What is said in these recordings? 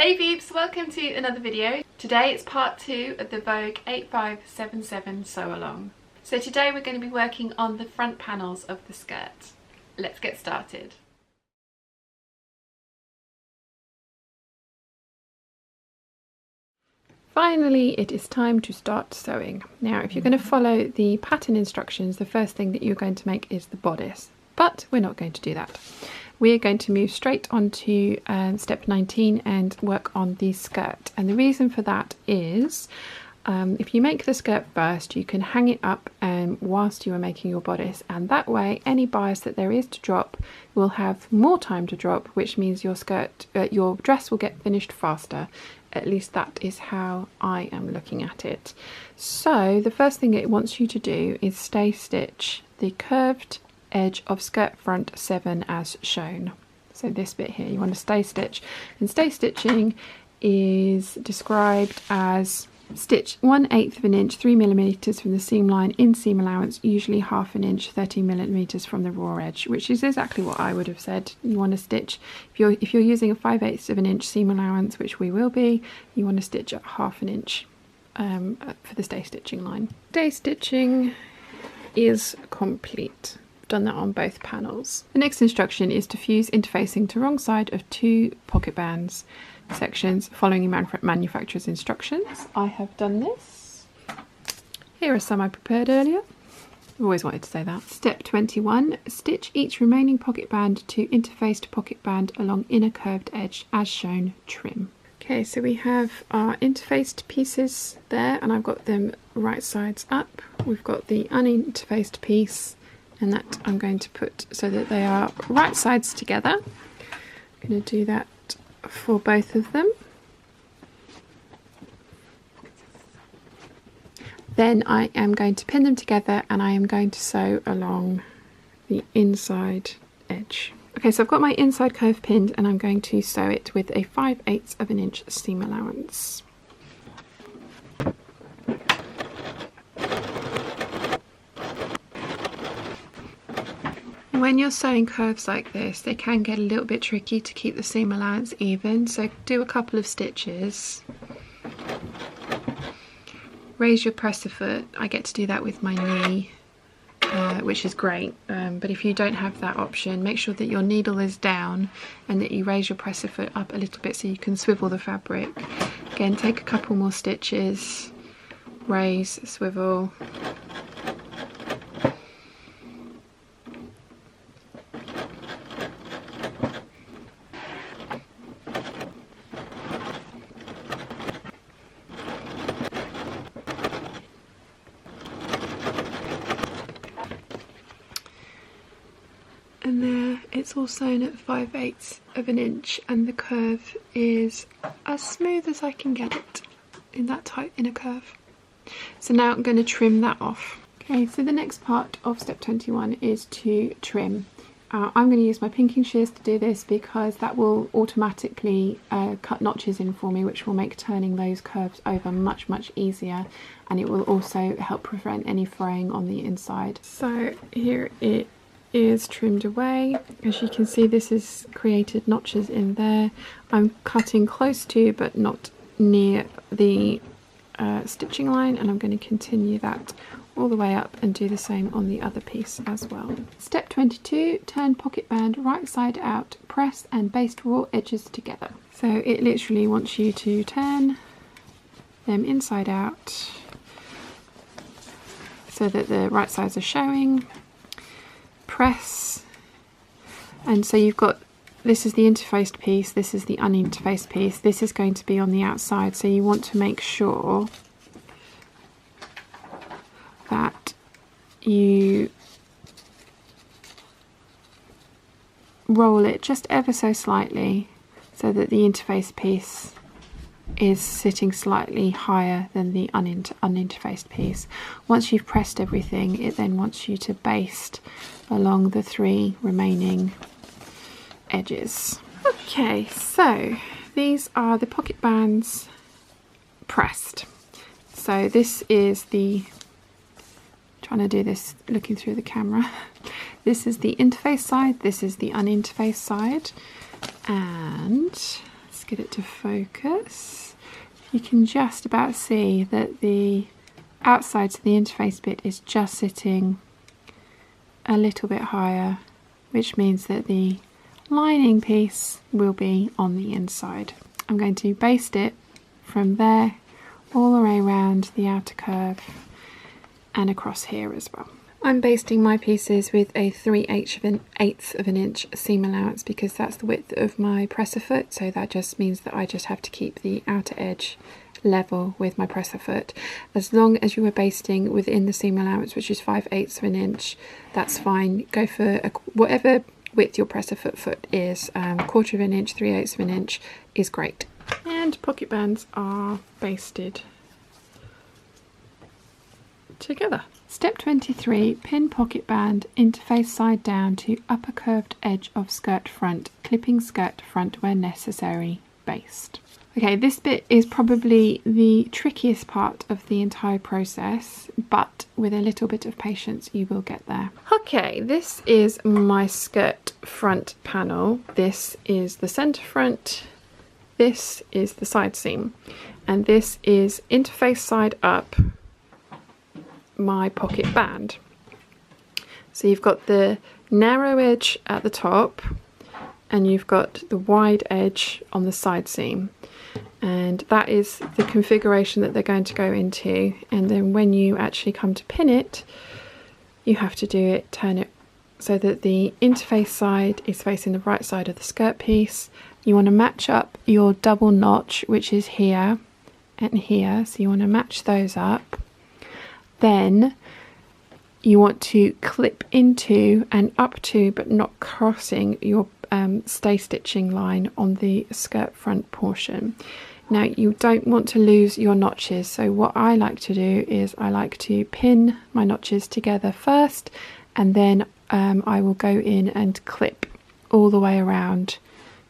Hey Peeps, welcome to another video. Today it's part 2 of the Vogue 8577 sew along. So today we're going to be working on the front panels of the skirt. Let's get started. Finally, it is time to start sewing. Now, if you're going to follow the pattern instructions, the first thing that you're going to make is the bodice. But we're not going to do that. We're going to move straight on to step 19 and work on the skirt. And the reason for that is if you make the skirt first, you can hang it up whilst you are making your bodice, and that way any bias that there is to drop will have more time to drop, which means your skirt, your dress will get finished faster. At least that is how I am looking at it. So the first thing it wants you to do is stay stitch the curved edge of skirt front 7 as shown. So this bit here you want to stay stitch, and stay stitching is described as stitch 1/8 of an inch 3mm from the seam line in seam allowance, usually 1/2 inch 13mm from the raw edge, which is exactly what I would have said. You want to stitch, if you're using a 5/8 of an inch seam allowance, which we will be, you want to stitch at 1/2 inch for the stay stitching line. Stay stitching is complete. Done that on both panels. The next instruction is to fuse interfacing to wrong side of 2 pocket bands sections following manufacturer's instructions. I have done this. Here are some I prepared earlier. I've always wanted to say that. Step 21, stitch each remaining pocket band to interfaced pocket band along inner curved edge as shown, trim. Okay, so we have our interfaced pieces there, and I've got them right sides up. We've got the uninterfaced piece, and that I'm going to put so that they are right sides together. I'm going to do that for both of them. Then I am going to pin them together, and I am going to sew along the inside edge. Okay, so I've got my inside curve pinned, and I'm going to sew it with a 5/8 of an inch seam allowance. When you're sewing curves like this, they can get a little bit tricky to keep the seam allowance even, so do a couple of stitches. Raise your presser foot. I get to do that with my knee, which is great, but if you don't have that option, make sure that your needle is down and that you raise your presser foot up a little bit so you can swivel the fabric. Again, take a couple more stitches, raise, swivel. And there, it's all sewn at 5/8 of an inch, and the curve is as smooth as I can get it in that tight inner curve. So now I'm going to trim that off. Okay, so the next part of step 21 is to trim. I'm going to use my pinking shears to do this because that will automatically cut notches in for me, which will make turning those curves over much easier, and it will also help prevent any fraying on the inside. So here it is trimmed away. As you can see, this has created notches in there. I'm cutting close to but not near the stitching line, and I'm going to continue that all the way up and do the same on the other piece as well. Step 22, turn pocket band right side out, press and baste raw edges together. So it literally wants you to turn them inside out so that the right sides are showing. Press, and so you've got, this is the interfaced piece, this is the uninterfaced piece, this is going to be on the outside, so you want to make sure that you roll it just ever so slightly so that the interfaced piece is sitting slightly higher than the uninterfaced piece. Once you've pressed everything, it then wants you to baste along the 3 remaining edges. Okay, so these are the pocket bands pressed. So this is the, trying to do this looking through the camera, this is the interface side, this is the uninterfaced side, and Just get it to focus. You can just about see that the outside, so the interface bit, is just sitting a little bit higher, which means that the lining piece will be on the inside. I'm going to baste it from there all the way around the outer curve and across here as well. I'm basting my pieces with a 3/8 of an inch seam allowance because that's the width of my presser foot, so that just means that I just have to keep the outer edge level with my presser foot. As long as you are basting within the seam allowance, which is 5/8 of an inch, that's fine. Go for whatever width your presser foot is. 1/4 of an inch, 3/8 of an inch is great. And pocket bands are basted together. Step 23, pin pocket band interface side down to upper curved edge of skirt front, clipping skirt front where necessary, baste. Okay, this bit is probably the trickiest part of the entire process, but with a little bit of patience you will get there. Okay, this is my skirt front panel. This is the centre front, this is the side seam, and this is interface side up my pocket band. So you've got the narrow edge at the top and you've got the wide edge on the side seam, and that is the configuration that they're going to go into. And then when you actually come to pin it, you have to do it, turn it so that the interface side is facing the right side of the skirt piece. You want to match up your double notch, which is here and here, so you want to match those up. Then you want to clip into and up to, but not crossing, your stay stitching line on the skirt front portion. Now you don't want to lose your notches, so what I like to do is I like to pin my notches together first, and then I will go in and clip all the way around,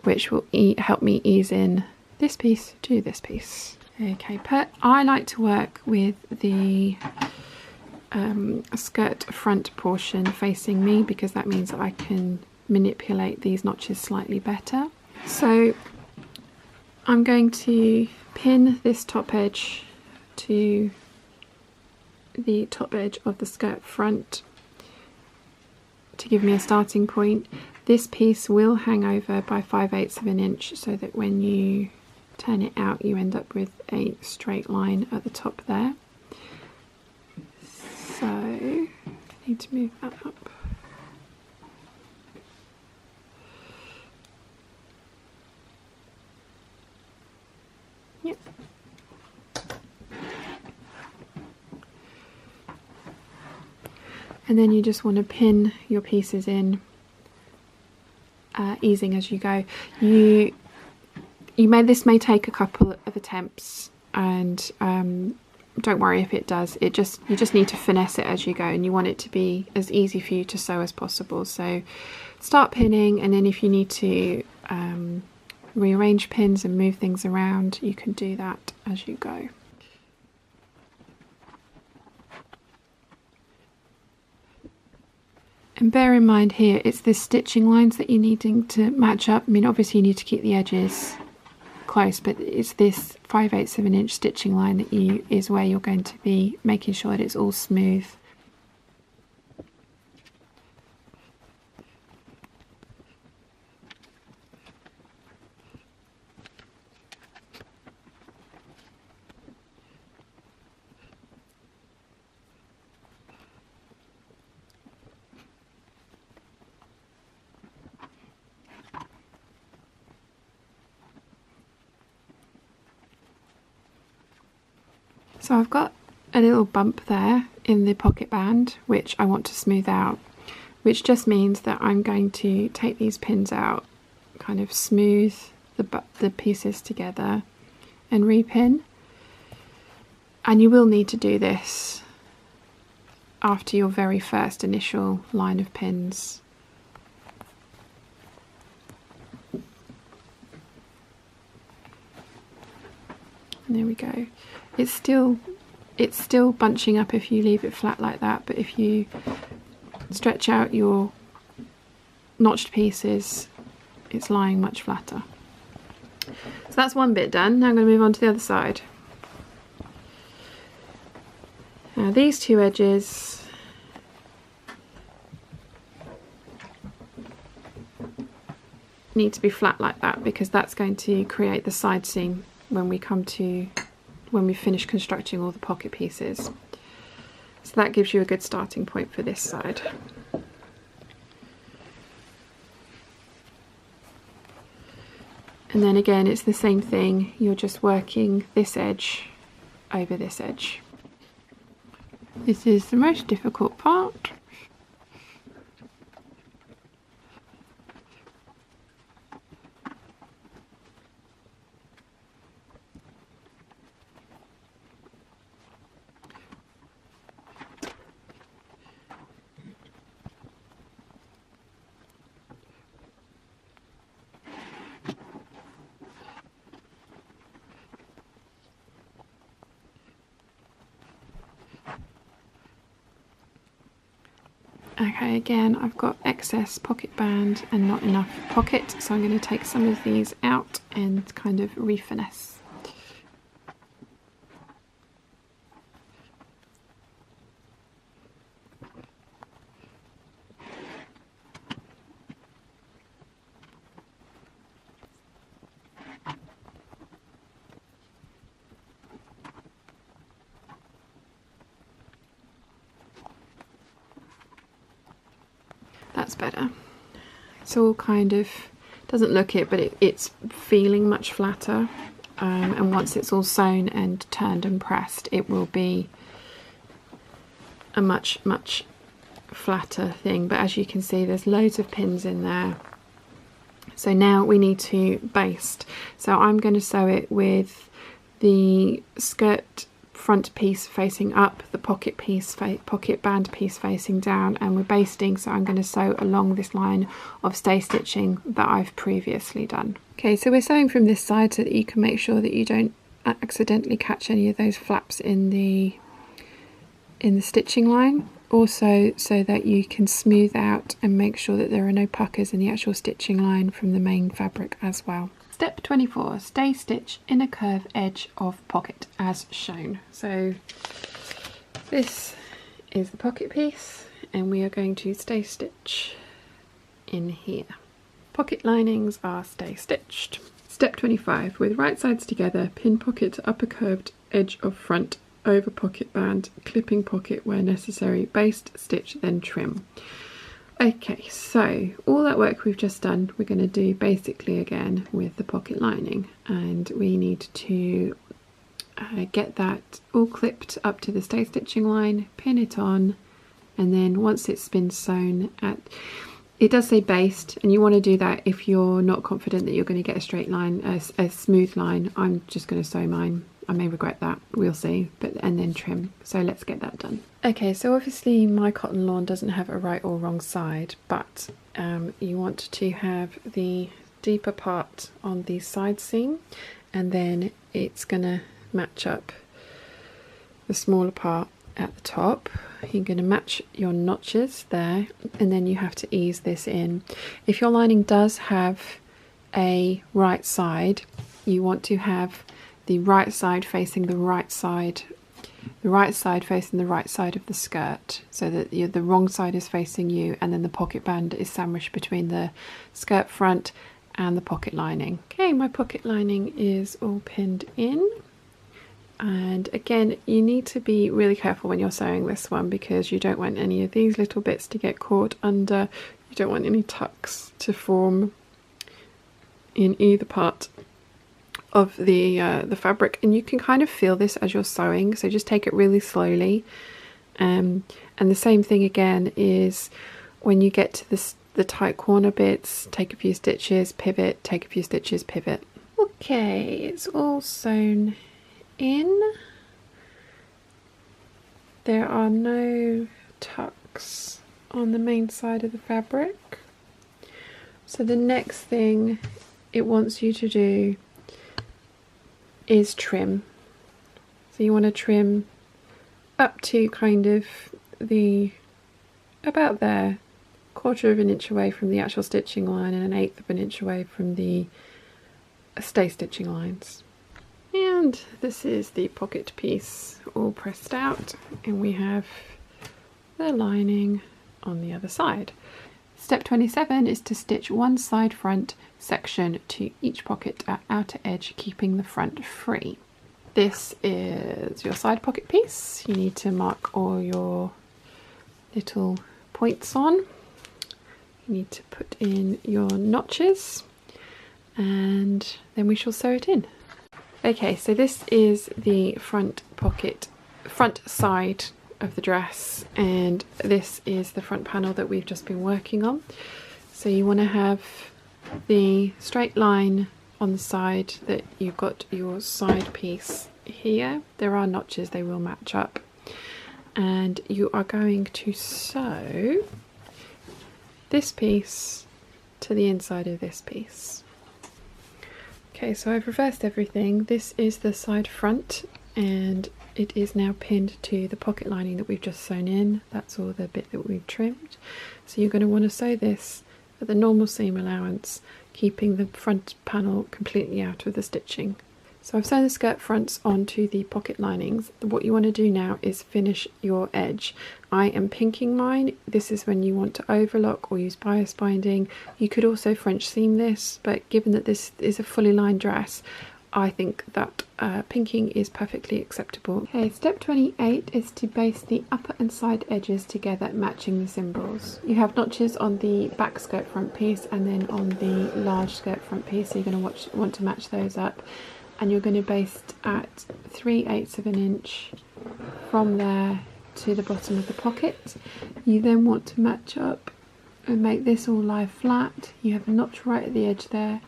which will help me ease in this piece to this piece. Okay, I like to work with the skirt front portion facing me because that means that I can manipulate these notches slightly better. So I'm going to pin this top edge to the top edge of the skirt front to give me a starting point. This piece will hang over by 5/8 of an inch so that when you turn it out you end up with a straight line at the top there. So I need to move that up. Yep. And then you just want to pin your pieces in, easing as you go. This may take a couple of attempts, and don't worry if it does. You just need to finesse it as you go, and you want it to be as easy for you to sew as possible. So start pinning, and then if you need to rearrange pins and move things around, you can do that as you go. And bear in mind here, it's the stitching lines that you're needing to match up. I mean, obviously you need to keep the edges close, but it's this 5/8 of an inch stitching line that is where you're going to be making sure that it's all smooth. So I've got a little bump there in the pocket band which I want to smooth out, which just means that I'm going to take these pins out, kind of smooth the pieces together and repin. And you will need to do this after your very first initial line of pins. And there we go. It's still bunching up if you leave it flat like that, but if you stretch out your notched pieces, it's lying much flatter. So that's one bit done. Now I'm going to move on to the other side. Now these two edges need to be flat like that, because that's going to create the side seam when we finish constructing all the pocket pieces. So that gives you a good starting point for this side. And then again, it's the same thing. You're just working this edge over this edge. This is the most difficult part. Okay, again, I've got excess pocket band and not enough pocket, so I'm going to take some of these out and kind of refinesse. That's better. It's all kind of, doesn't look it, but it's feeling much flatter, and once it's all sewn and turned and pressed, it will be a much flatter thing. But as you can see, there's loads of pins in there. So now we need to baste. So I'm going to sew it with the skirt front piece facing up, the pocket band piece facing down, and we're basting, so I'm going to sew along this line of stay stitching that I've previously done. Okay, so we're sewing from this side so that you can make sure that you don't accidentally catch any of those flaps in the stitching line, also so that you can smooth out and make sure that there are no puckers in the actual stitching line from the main fabric as well. Step 24, stay stitch inner curve edge of pocket as shown. So this is the pocket piece, and we are going to stay stitch in here. Pocket linings are stay stitched. Step 25, with right sides together, pin pocket to upper curved edge of front, over pocket band, clipping pocket where necessary, baste, stitch, then trim. Okay, so all that work we've just done, we're going to do basically again with the pocket lining, and we need to get that all clipped up to the stay stitching line, pin it on, and then once it's been sewn at, it does say baste, and you want to do that if you're not confident that you're going to get a straight line, a smooth line. I'm just going to sew mine. I may regret that, we'll see, and then trim. So let's get that done. Okay, so obviously my cotton lawn doesn't have a right or wrong side, but you want to have the deeper part on the side seam, and then it's gonna match up the smaller part at the top. You're going to match your notches there, and then you have to ease this in. If your lining does have a right side, you want to have the right side facing the right side, the right side facing the right side of the skirt, so that the wrong side is facing you, and then the pocket band is sandwiched between the skirt front and the pocket lining. Okay, my pocket lining is all pinned in, and again, you need to be really careful when you're sewing this one, because you don't want any of these little bits to get caught under. You don't want any tucks to form in either part of the fabric, and you can kind of feel this as you're sewing, so just take it really slowly. And the same thing again is when you get to the tight corner bits, take a few stitches, pivot, take a few stitches, pivot. Okay, it's all sewn in. There are no tucks on the main side of the fabric. So the next thing it wants you to do is trim. So you want to trim up to kind of about there, 1/4 of an inch away from the actual stitching line and 1/8 of an inch away from the stay stitching lines. And this is the pocket piece all pressed out, and we have the lining on the other side. Step 27 is to stitch one side front section to each pocket at outer edge, keeping the front free. This is your side pocket piece. You need to mark all your little points on. You need to put in your notches, and then we shall sew it in. Okay, so this is the front pocket, front side of the dress, and this is the front panel that we've just been working on. So you want to have the straight line on the side that you've got your side piece here. There are notches, they will match up, and you are going to sew this piece to the inside of this piece. Okay, so I've reversed everything. This is the side front, and it is now pinned to the pocket lining that we've just sewn in. That's all the bit that we've trimmed. So you're going to want to sew this at the normal seam allowance, keeping the front panel completely out of the stitching. So I've sewn the skirt fronts onto the pocket linings. What you want to do now is finish your edge. I am pinking mine. This is when you want to overlock or use bias binding. You could also French seam this, but given that this is a fully lined dress, I think that pinking is perfectly acceptable. Okay, step 28 is to baste the upper and side edges together, matching the symbols. You have notches on the back skirt front piece and then on the large skirt front piece, so you're going to want to match those up. And you're going to baste at 3/8 of an inch from there to the bottom of the pocket. You then want to match up and make this all lie flat. You have a notch right at the edge there,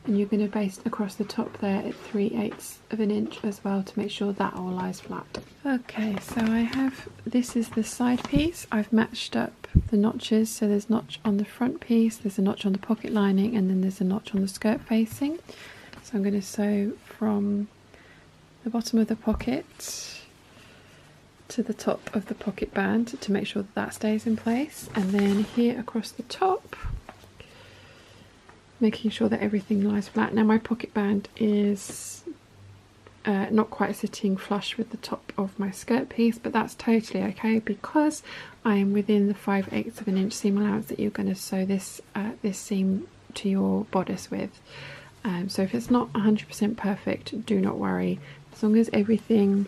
and you're going to baste across the top there at 3/8 of an inch as well to make sure that all lies flat. Okay, so this is the side piece. I've matched up the notches, so there's a notch on the front piece, there's a notch on the pocket lining, and then there's a notch on the skirt facing. So I'm going to sew from the bottom of the pocket to the top of the pocket band to make sure that that stays in place, and then here across the top, making sure that everything lies flat. Now my pocket band is not quite sitting flush with the top of my skirt piece, but that's totally okay because I am within the 5/8 of an inch seam allowance that you're going to sew this seam to your bodice with. So if it's not 100% perfect, do not worry. As long as everything,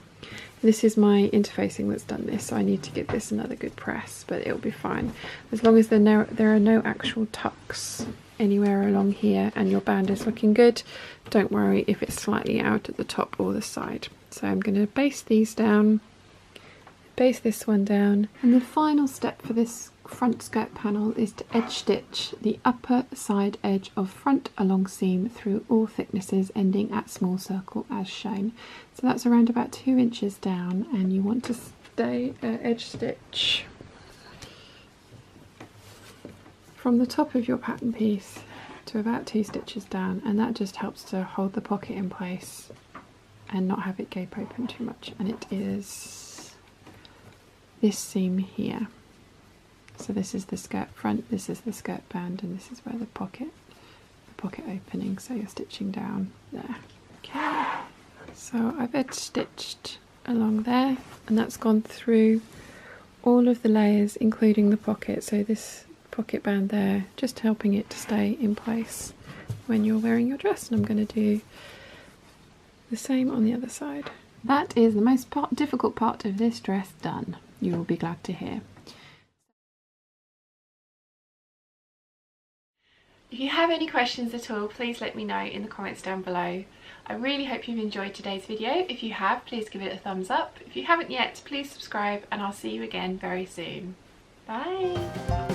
this is my interfacing that's done this, so I need to give this another good press, but it'll be fine. As long as there are no actual tucks anywhere along here and your band is looking good, don't worry if it's slightly out at the top or the side. So I'm going to baste these down, baste this one down, and the final step for this front skirt panel is to edge stitch the upper side edge of front along seam through all thicknesses, ending at small circle as shown. So that's around about 2 inches down, and you want to stay edge stitch from the top of your pattern piece to about 2 stitches down, and that just helps to hold the pocket in place and not have it gape open too much. And it is this seam here. So this is the skirt front, this is the skirt band, and this is where the pocket opening, so you're stitching down there. Okay, so I've edge stitched along there, and that's gone through all of the layers including the pocket, so this pocket band there just helping it to stay in place when you're wearing your dress, and I'm going to do the same on the other side. That is the most difficult part of this dress done, you will be glad to hear. If you have any questions at all, please let me know in the comments down below. I really hope you've enjoyed today's video. If you have, please give it a thumbs up. If you haven't yet, please subscribe, and I'll see you again very soon. Bye!